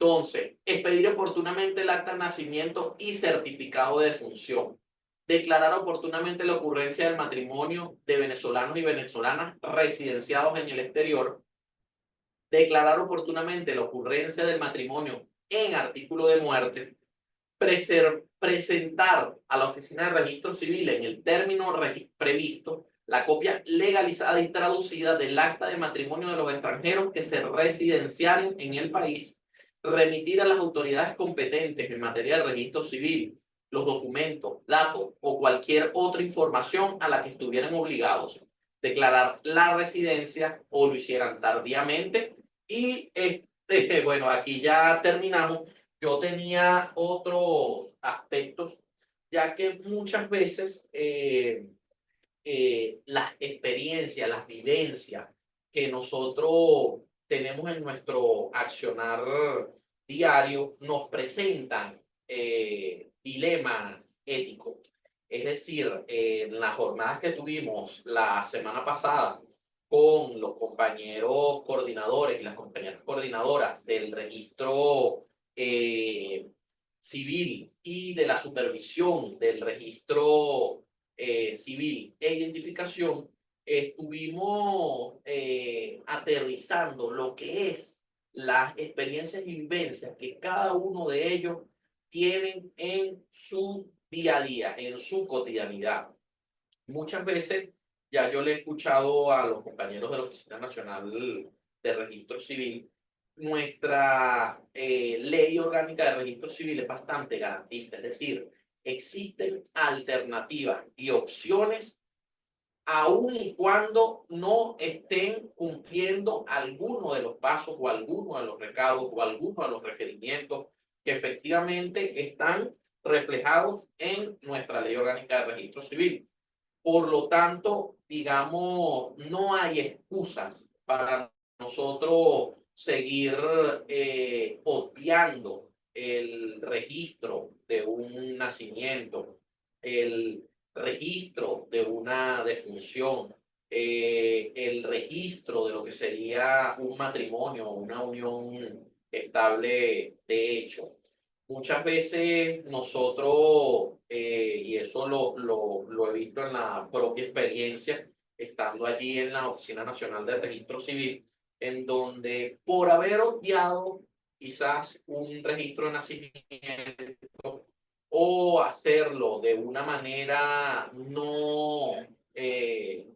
Entonces, expedir oportunamente el acta de nacimiento y certificado de defunción, declarar oportunamente la ocurrencia del matrimonio de venezolanos y venezolanas residenciados en el exterior, declarar oportunamente la ocurrencia del matrimonio en artículo de muerte, presentar a la Oficina de Registro Civil en el término previsto la copia legalizada y traducida del acta de matrimonio de los extranjeros que se residenciaren en el país, remitir a las autoridades competentes en materia de registro civil los documentos, datos o cualquier otra información a la que estuvieran obligados, declarar la residencia o lo hicieran tardíamente y bueno, aquí ya terminamos. Yo tenía otros aspectos, ya que muchas veces las experiencias, las vivencias que nosotros tenemos en nuestro accionar diario nos presentan dilemas éticos. Es decir, en las jornadas que tuvimos la semana pasada con los compañeros coordinadores y las compañeras coordinadoras del registro civil y de la supervisión del registro civil e identificación, estuvimos aterrizando lo que es las experiencias y vivencias que cada uno de ellos tienen en su día a día, en su cotidianidad. Muchas veces ya yo le he escuchado a los compañeros de la Oficina Nacional de Registro Civil, nuestra ley orgánica de registro civil es bastante garantista, es decir, existen alternativas y opciones aun y cuando no estén cumpliendo alguno de los pasos o alguno de los recados o alguno de los requerimientos que efectivamente están reflejados en nuestra ley orgánica de registro civil. Por lo tanto, digamos, no hay excusas para nosotros seguir obviando el registro de un nacimiento, el registro de una defunción, el registro de lo que sería un matrimonio, una unión estable de hecho. Muchas veces nosotros, y eso lo he visto en la propia experiencia, estando allí en la Oficina Nacional de Registro Civil, en donde por haber obviado quizás un registro de nacimiento o hacerlo de una manera no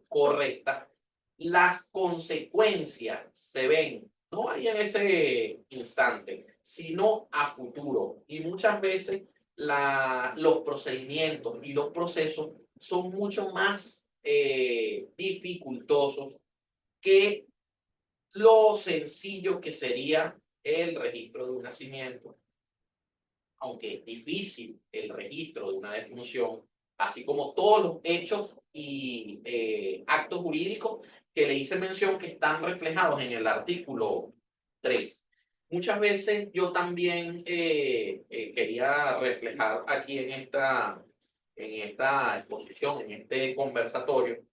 correcta, las consecuencias se ven no ahí en ese instante, sino a futuro. Y muchas veces los procedimientos y los procesos son mucho más dificultosos que lo sencillo que sería el registro de un nacimiento. Aunque es difícil el registro de una defunción, así como todos los hechos y actos jurídicos que le hice mención que están reflejados en el artículo 3. Muchas veces yo también quería reflejar aquí en esta exposición, en este conversatorio,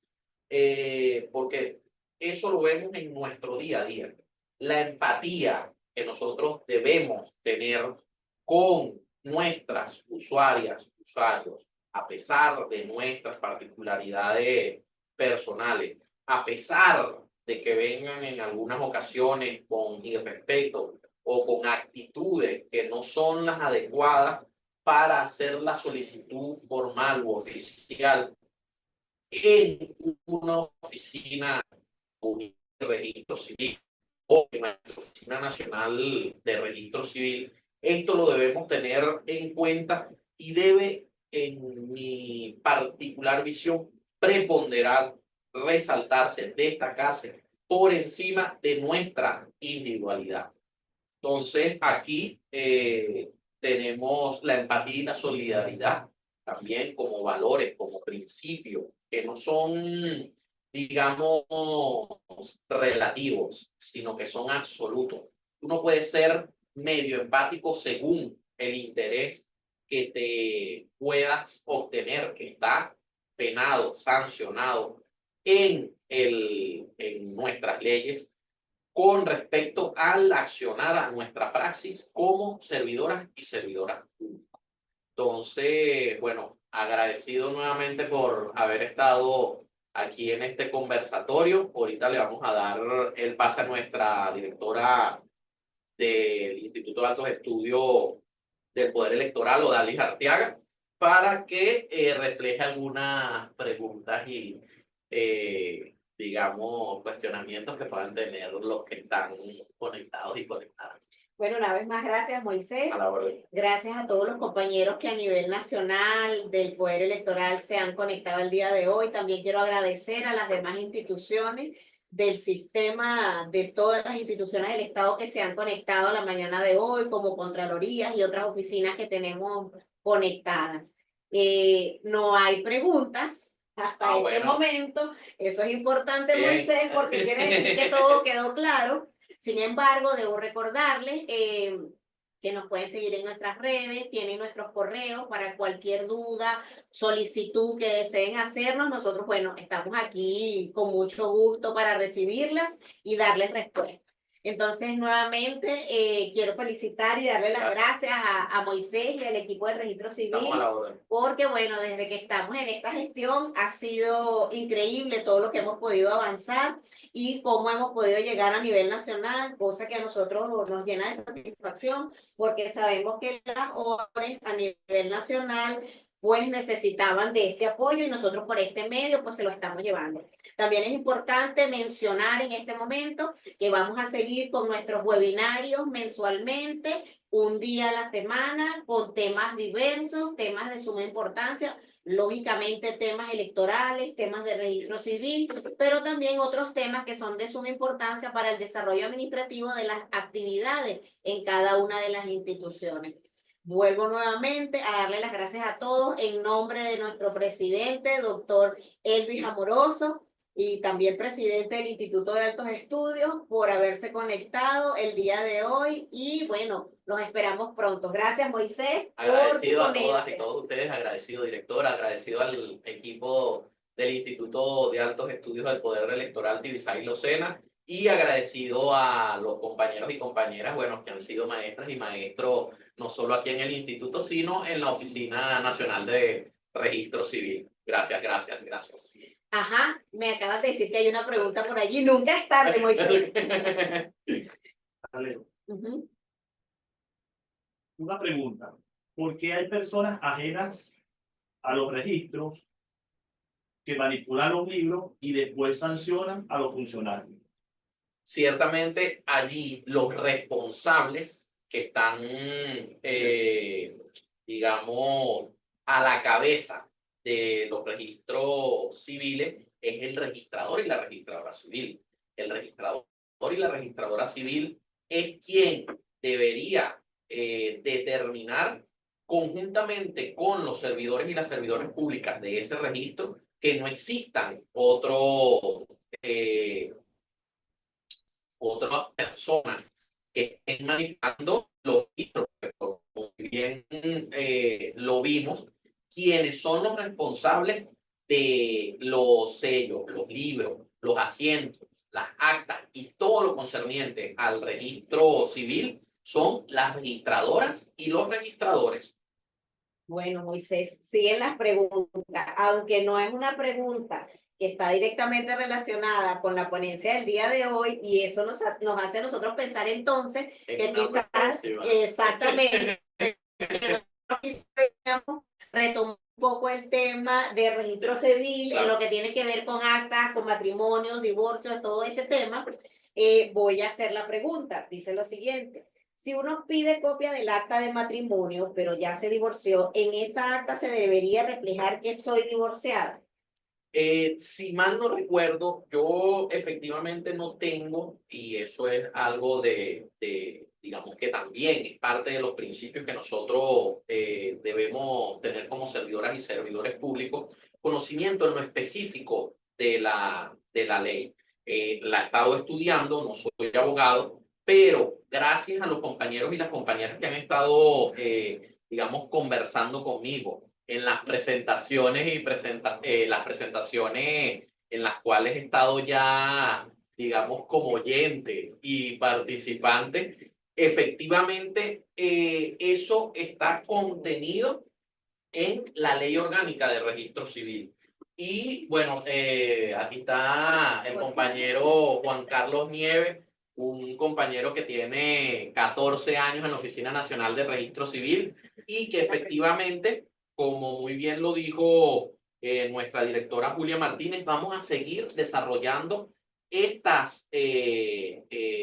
porque eso lo vemos en nuestro día a día. La empatía que nosotros debemos tener con nuestras usuarias, usuarios, a pesar de nuestras particularidades personales, a pesar de que vengan en algunas ocasiones con irrespeto o con actitudes que no son las adecuadas para hacer la solicitud formal u oficial en una oficina de registro civil o en nuestra Oficina Nacional de Registro Civil. Esto lo debemos tener en cuenta y debe, en mi particular visión, preponderar, resaltarse, destacarse por encima de nuestra individualidad. Entonces, aquí tenemos la empatía y la solidaridad también como valores, como principios, que no son, digamos, relativos, sino que son absolutos. Uno puede ser medio empático según el interés que te puedas obtener, que está penado, sancionado en nuestras leyes con respecto al accionar a nuestra praxis como servidoras y servidoras públicas. Entonces, bueno, agradecido nuevamente por haber estado aquí en este conversatorio. Ahorita le vamos a dar el pase a nuestra directora del Instituto de Altos Estudios del Poder Electoral, Odalis Arteaga, para que refleje algunas preguntas y digamos, cuestionamientos que puedan tener los que están conectados y conectadas. Bueno, una vez más, gracias, Moisés. A la orden. Gracias a todos los compañeros que a nivel nacional del Poder Electoral se han conectado el día de hoy. También quiero agradecer a las demás instituciones del sistema, de todas las instituciones del Estado que se han conectado a la mañana de hoy, como Contralorías y otras oficinas que tenemos conectadas. No hay preguntas hasta este momento. Eso es importante, Bien. Moisés, porque quiere decir que todo quedó claro. Sin embargo, debo recordarles que nos pueden seguir en nuestras redes, tienen nuestros correos para cualquier duda, solicitud que deseen hacernos. Nosotros, bueno, estamos aquí con mucho gusto para recibirlas y darles respuesta. Entonces, nuevamente, quiero felicitar y darle las gracias a Moisés y al equipo del Registro Civil, porque, bueno, desde que estamos en esta gestión ha sido increíble todo lo que hemos podido avanzar y cómo hemos podido llegar a nivel nacional, cosa que a nosotros nos llena de satisfacción, porque sabemos que las ORES a nivel nacional pues necesitaban de este apoyo y nosotros por este medio pues se lo estamos llevando. También es importante mencionar en este momento que vamos a seguir con nuestros webinarios mensualmente, un día a la semana, con temas diversos, temas de suma importancia, lógicamente temas electorales, temas de registro civil, pero también otros temas que son de suma importancia para el desarrollo administrativo de las actividades en cada una de las instituciones. Vuelvo nuevamente a darle las gracias a todos en nombre de nuestro presidente, doctor Elvis Amoroso, y también presidente del Instituto de Altos Estudios, por haberse conectado el día de hoy. Y bueno, los esperamos pronto. Gracias, Moisés. Agradecido a todas y todos ustedes, agradecido directora, agradecido al equipo del Instituto de Altos Estudios del Poder Electoral Divisay Locena y agradecido a los compañeros y compañeras, bueno, que han sido maestras y maestros no solo aquí en el instituto, sino en la Oficina Nacional de Registro Civil. Gracias, gracias, gracias. Ajá, me acabas de decir que hay una pregunta por allí. Nunca es tarde, Moisés. Una pregunta. ¿Por qué hay personas ajenas a los registros que manipulan los libros y después sancionan a los funcionarios? Ciertamente allí los responsables que están, digamos, a la cabeza de los registros civiles es el registrador y la registradora civil. El registrador y la registradora civil es quien debería determinar conjuntamente con los servidores y las servidoras públicas de ese registro, que no existan otras personas que estén manipulando los registros. Como bien lo vimos, quienes son los responsables de los sellos, los libros, los asientos, las actas y todo lo concerniente al registro civil son las registradoras y los registradores. Bueno, Moisés, siguen las preguntas, aunque no es una pregunta que está directamente relacionada con la ponencia del día de hoy, y eso nos hace a nosotros pensar entonces que quizás, exactamente, retomar un poco el tema de registro civil, en lo que tiene que ver con actas, con matrimonios, divorcios, todo ese tema. Voy a hacer la pregunta, dice lo siguiente. Si uno pide copia del acta de matrimonio, pero ya se divorció, en esa acta se debería reflejar que soy divorciada. Si mal no recuerdo, yo efectivamente no tengo, y eso es algo digamos que también es parte de los principios que nosotros debemos tener como servidoras y servidores públicos, conocimiento en lo específico de la ley. La he estado estudiando, no soy abogado, pero gracias a los compañeros y las compañeras que han estado, digamos, conversando conmigo en las presentaciones las presentaciones en las cuales he estado ya, digamos, como oyente y participante, efectivamente eso está contenido en la Ley Orgánica de Registro Civil. Y bueno, aquí está el compañero Juan Carlos Nieves, un compañero que tiene 14 años en la Oficina Nacional de Registro Civil y que efectivamente, como muy bien lo dijo nuestra directora Julia Martínez, vamos a seguir desarrollando estas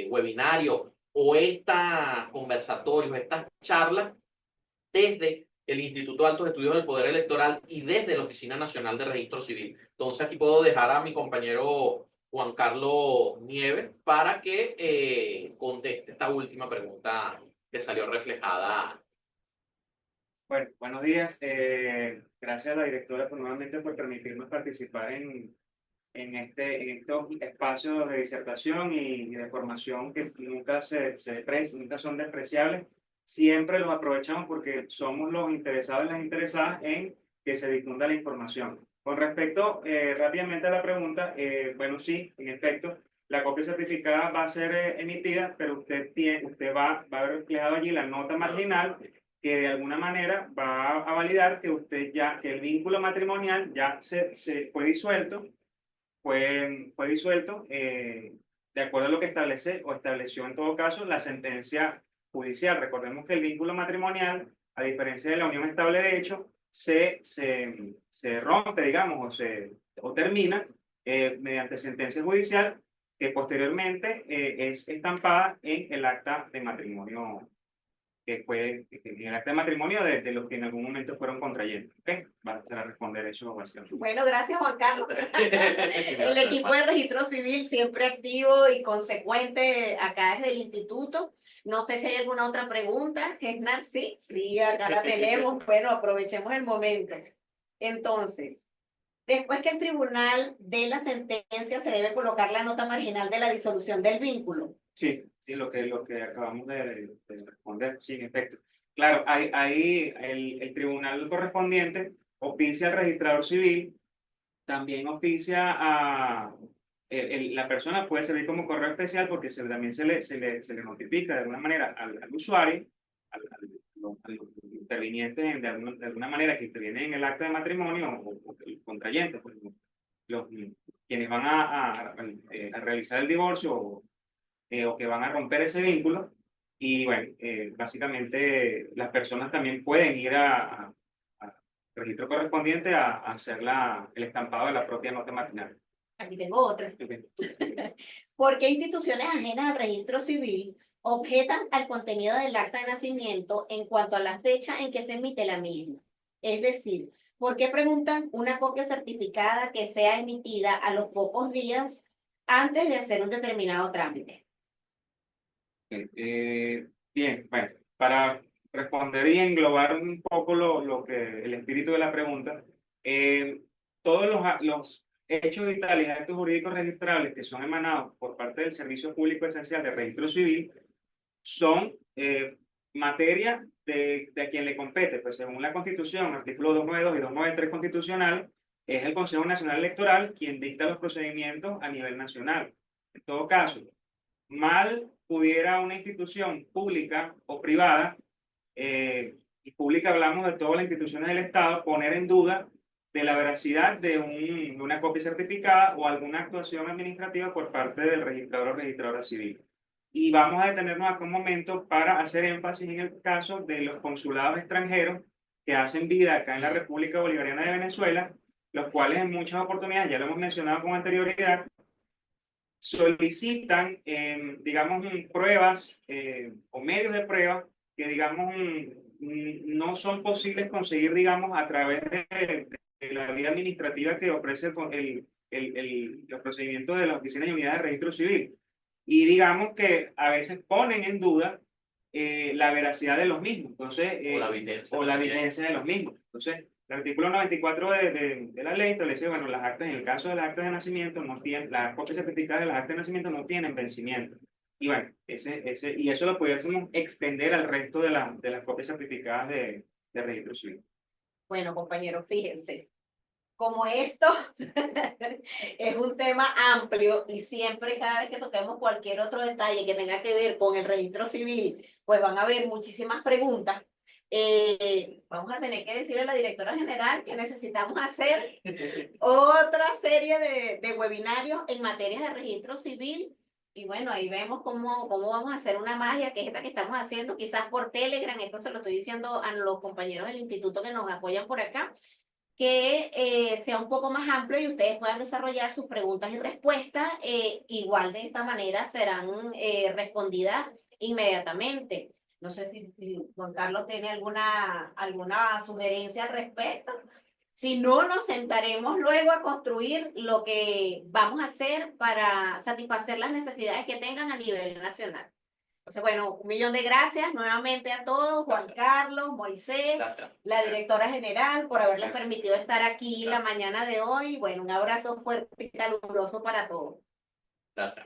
webinarios o estas conversatorios, estas charlas desde el Instituto de Altos Estudios del Poder Electoral y desde la Oficina Nacional de Registro Civil. Entonces aquí puedo dejar a mi compañero Juan Carlos Nieves para que conteste esta última pregunta que salió reflejada. Bueno, buenos días. Gracias a la directora nuevamente por permitirnos participar en estos espacios de disertación y de formación que nunca nunca son despreciables. Siempre los aprovechamos porque somos los interesados y las interesadas en que se difunda la información. Con respecto rápidamente a la pregunta, bueno, sí, en efecto, la copia certificada va a ser emitida, pero usted va a ver reflejado allí la nota marginal que de alguna manera va a validar que que el vínculo matrimonial ya fue disuelto, fue disuelto de acuerdo a lo que establece o estableció en todo caso la sentencia judicial. Recordemos que el vínculo matrimonial, a diferencia de la unión estable de hecho, se rompe, digamos, o termina mediante sentencia judicial que posteriormente es estampada en el acta de matrimonio que fue en el acta de matrimonio de los que en algún momento fueron contrayentes. ¿Okay? Va a responder eso básicamente. Bueno, gracias Juan Carlos. El equipo de registro civil siempre activo y consecuente acá desde el instituto. No sé si hay alguna otra pregunta. Gesnar, sí, acá la tenemos. Bueno, aprovechemos el momento. Entonces, después que el tribunal dé la sentencia, se debe colocar la nota marginal de la disolución del vínculo. Sí, lo que acabamos de responder, sí, en efecto. Claro, hay el tribunal correspondiente oficia al registrador civil, también oficia a la persona puede servir como correo especial porque también se le notifica de alguna manera al usuario, al interviniente de alguna manera que interviene en el acta de matrimonio o el contrayente, pues, quienes van a realizar el divorcio o que van a romper ese vínculo. Y bueno, básicamente las personas también pueden ir a registro correspondiente a hacer el estampado de la propia nota marginal. Aquí tengo otra. ¿Por qué instituciones ajenas al registro civil objetan al contenido del acta de nacimiento en cuanto a la fecha en que se emite la misma? Es decir, ¿por qué preguntan una copia certificada que sea emitida a los pocos días antes de hacer un determinado trámite? Bien, bueno, para responder y englobar un poco lo que el espíritu de la pregunta, todos los hechos vitales y actos jurídicos registrables que son emanados por parte del Servicio Público Esencial de Registro Civil son materia de quien le compete, pues según la Constitución, artículo 292 y 293 constitucional, es el Consejo Nacional Electoral quien dicta los procedimientos a nivel nacional. En todo caso, mal pudiera una institución pública o privada, y pública hablamos de todas las instituciones del Estado, poner en duda de la veracidad de una copia certificada o alguna actuación administrativa por parte del registrador o registradora civil. Y vamos a detenernos acá un momento para hacer énfasis en el caso de los consulados extranjeros que hacen vida acá en la República Bolivariana de Venezuela, los cuales en muchas oportunidades, ya lo hemos mencionado con anterioridad, solicitan, digamos, pruebas o medios de prueba que, digamos, no son posibles conseguir, digamos, a través de la vía administrativa que ofrece los procedimientos de la Oficina de Unidades de Registro Civil. Y digamos que a veces ponen en duda la veracidad de los mismos, entonces, o la vigencia de los mismos. Entonces, el artículo 94 de la ley establece, bueno, las actas, en el caso de las actas de nacimiento, no tienen, las copias certificadas de las actas de nacimiento no tienen vencimiento. Y bueno, y eso lo pudiésemos extender al resto de las copias certificadas de registro civil. Bueno, compañeros, fíjense, como esto es un tema amplio y siempre cada vez que toquemos cualquier otro detalle que tenga que ver con el registro civil, pues van a haber muchísimas preguntas. Vamos a tener que decirle a la directora general que necesitamos hacer otra serie de webinarios en materia de registro civil. Y bueno, ahí vemos cómo vamos a hacer una magia, que es esta que estamos haciendo, quizás por Telegram. Esto se lo estoy diciendo a los compañeros del instituto que nos apoyan por acá, que sea un poco más amplio y ustedes puedan desarrollar sus preguntas y respuestas. Igual de esta manera serán respondidas inmediatamente. No sé si Juan Carlos tiene alguna sugerencia al respecto. Si no, nos sentaremos luego a construir lo que vamos a hacer para satisfacer las necesidades que tengan a nivel nacional. Entonces, bueno, 1.000.000 de gracias nuevamente a todos, Juan Carlos, Moisés, la directora general, por haberles permitido estar aquí la mañana de hoy. Bueno, un abrazo fuerte y caluroso para todos. Gracias.